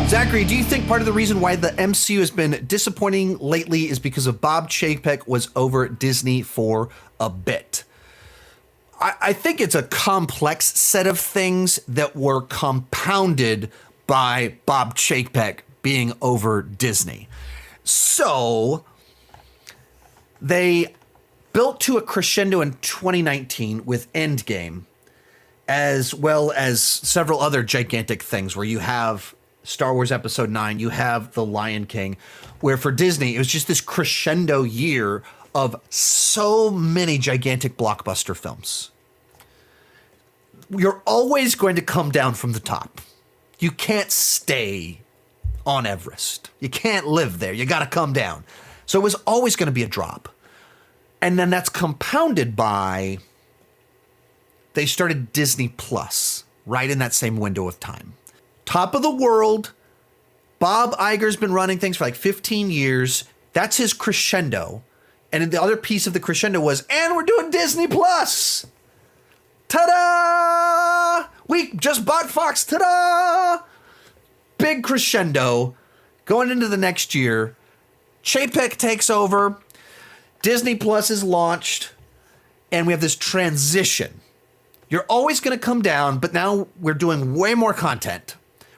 Zachary, do you think part of the reason why the MCU has been disappointing lately is because of Bob Chapek was over at Disney for a bit? I think it's a complex set of things that were compounded by Bob Chapek being over Disney. So they built to a crescendo in 2019 with Endgame, as well as several other gigantic things where you have Star Wars Episode 9, you have The Lion King, where for Disney, it was just this crescendo year of so many gigantic blockbuster films. You're always going to come down from the top. You can't stay on Everest. You can't live there. You got to come down. So it was always going to be a drop. And then that's compounded by they started Disney Plus right in that same window of time. Top of the world. Bob Iger's been running things for like 15 years. That's his crescendo. And the other piece of the crescendo was, and we're doing Disney Plus. Ta-da! We just bought Fox. Ta-da! Big crescendo going into the next year. Chapek takes over. Disney Plus is launched. And we have this transition. You're always going to come down, but now we're doing way more content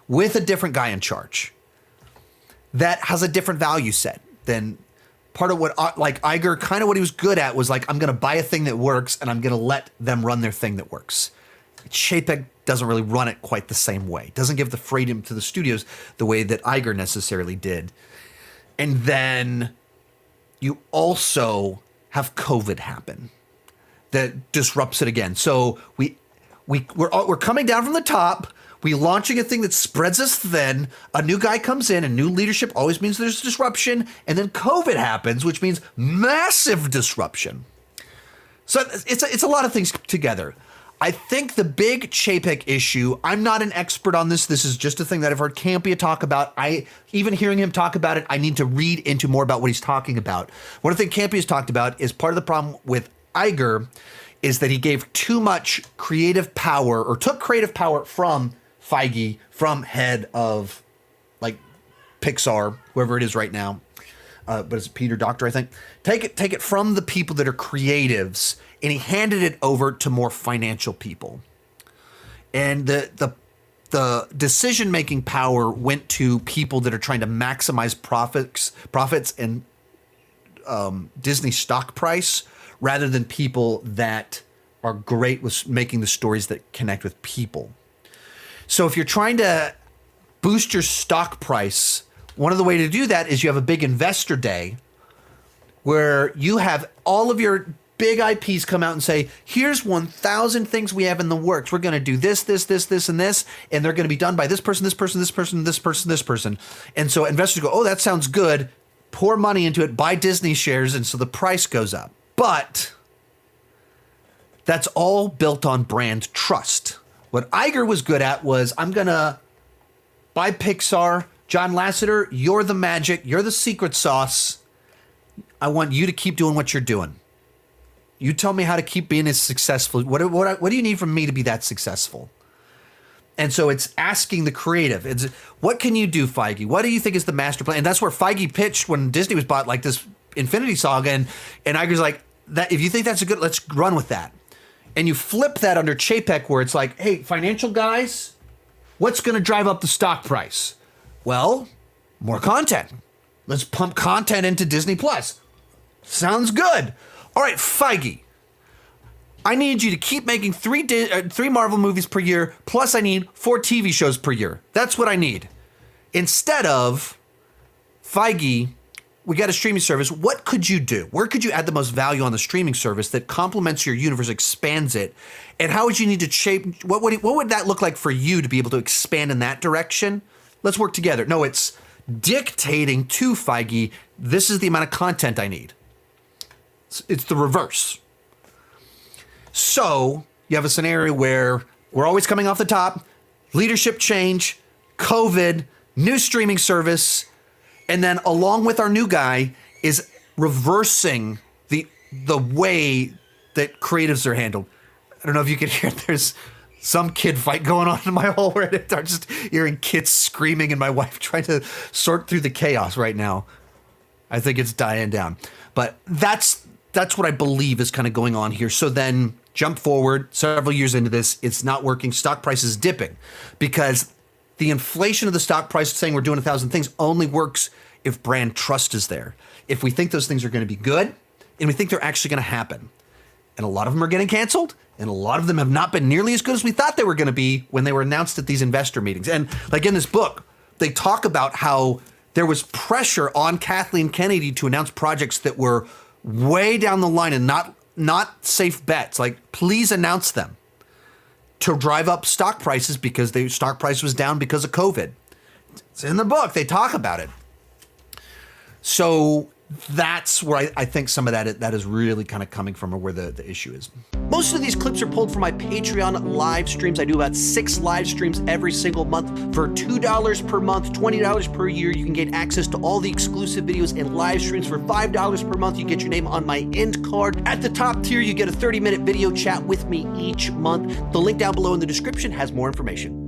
with a different guy in charge that has a different value set than part of what, like Iger, kind of what he was good at was like, I'm going to buy a thing that works and I'm going to let them run their thing that works. Chapek doesn't really run it quite the same way. Doesn't give the freedom to the studios the way that Iger necessarily did. And then you also have COVID happen that disrupts it again. So we're coming down from the top. We launching a thing that spreads us thin. A new guy comes in, and new leadership always means there's disruption. And then COVID happens, which means massive disruption. So it's a lot of things together. I think the big Chapek issue, I'm not an expert on this. This is just a thing that I've heard Campea talk about. Even hearing him talk about it, I need to read into more about what he's talking about. One of the things Campea's talked about is part of the problem with Iger is that he gave too much creative power or took creative power from Feige, from head of like Pixar, whoever it is right now. But it's Peter Docter, I think. Take it from the people that are creatives, and he handed it over to more financial people. And the decision-making power went to people that are trying to maximize profits and Disney stock price, rather than people that are great with making the stories that connect with people. So if you're trying to boost your stock price, one of the ways to do that is you have a big investor day where you have all of your big IPs come out and say, here's 1,000 things we have in the works. We're going to do this, this, this, this, and this, and they're going to be done by this person, this person, this person, this person, this person. And so investors go, oh, that sounds good. Pour money into it, buy Disney shares, and so the price goes up. But that's all built on brand trust. What Iger was good at was, I'm going to buy Pixar. John Lasseter, you're the magic. You're the secret sauce. I want you to keep doing what you're doing. You tell me how to keep being as successful. What do you need from me to be that successful? And so it's asking the creative. It's, what can you do, Feige? What do you think is the master plan? And that's where Feige pitched when Disney was bought, like this Infinity Saga. And Iger's like, that, if you think that's a good, let's run with that. And you flip that under Chapek where it's like, hey, financial guys, what's going to drive up the stock price? Well, more content. Let's pump content into Disney Plus. Sounds good. All right, Feige, I need you to keep making three Marvel movies per year, plus I need 4 TV shows per year. That's what I need. Instead of, Feige, we got a streaming service. What could you do? Where could you add the most value on the streaming service that complements your universe, expands it? And how would you need to shape, what would that look like for you to be able to expand in that direction? Let's work together. No, it's dictating to Feige, this is the amount of content I need. It's the reverse. So you have a scenario where we're always coming off the top, leadership change, COVID, new streaming service, and then along with our new guy is reversing the way that creatives are handled. I don't know if you can hear, there's some kid fight going on in my whole Reddit. I'm just hearing kids screaming and my wife trying to sort through the chaos right now. I think it's dying down. But that's what I believe is kind of going on here. So then jump forward several years into this, it's not working. Stock price is dipping because the inflation of the stock price saying we're doing 1,000 things only works if brand trust is there. If we think those things are going to be good and we think they're actually going to happen. And a lot of them are getting canceled, and a lot of them have not been nearly as good as we thought they were going to be when they were announced at these investor meetings. And like in this book, they talk about how there was pressure on Kathleen Kennedy to announce projects that were way down the line and not safe bets. Like, please announce them to drive up stock prices because the stock price was down because of COVID. It's in the book. They talk about it. So that's where I think some of that is really kind of coming from, or where the issue is. Most of these clips are pulled from my Patreon live streams. I do about 6 live streams every single month for $2 per month, $20 per year. You can get access to all the exclusive videos and live streams for $5 per month. You get your name on my end card. At the top tier, you get a 30-minute video chat with me each month. The link down below in the description has more information.